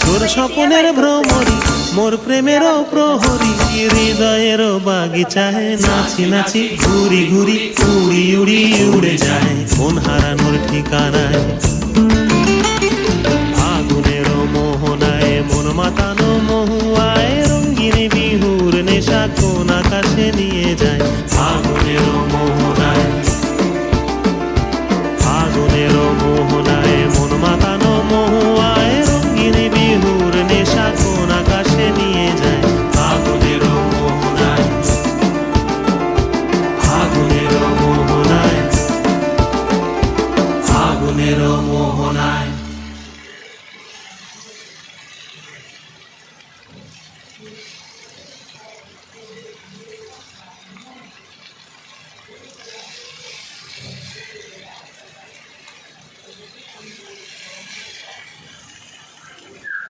তোর স্বপ্নের ভ্রমরি মোর প্রেমেরও প্রহরী, হৃদয়েরও বাগিচায় নাচি নাচি ঘুরি ঘুরি উড়ি উড়ি উড়ে যায় মন হারানোর ঠিকানায়। আগুনেরও মোহনায় মন মাতানো মহুয়ায়, রঙিন বিহুর নেশা কোন আকাশে নিয়ে যায়। আগুনেরও মোহনায়, আগুনেরও মোহনায় মন মাতানো মহুয়ায়, রঙিন বিহুর নেশা কোন আকাশে নিয়ে যায়। আগুনেরও মোহনায়, আগুনেরও মোহনায়, আগুনেরও মোহনায়।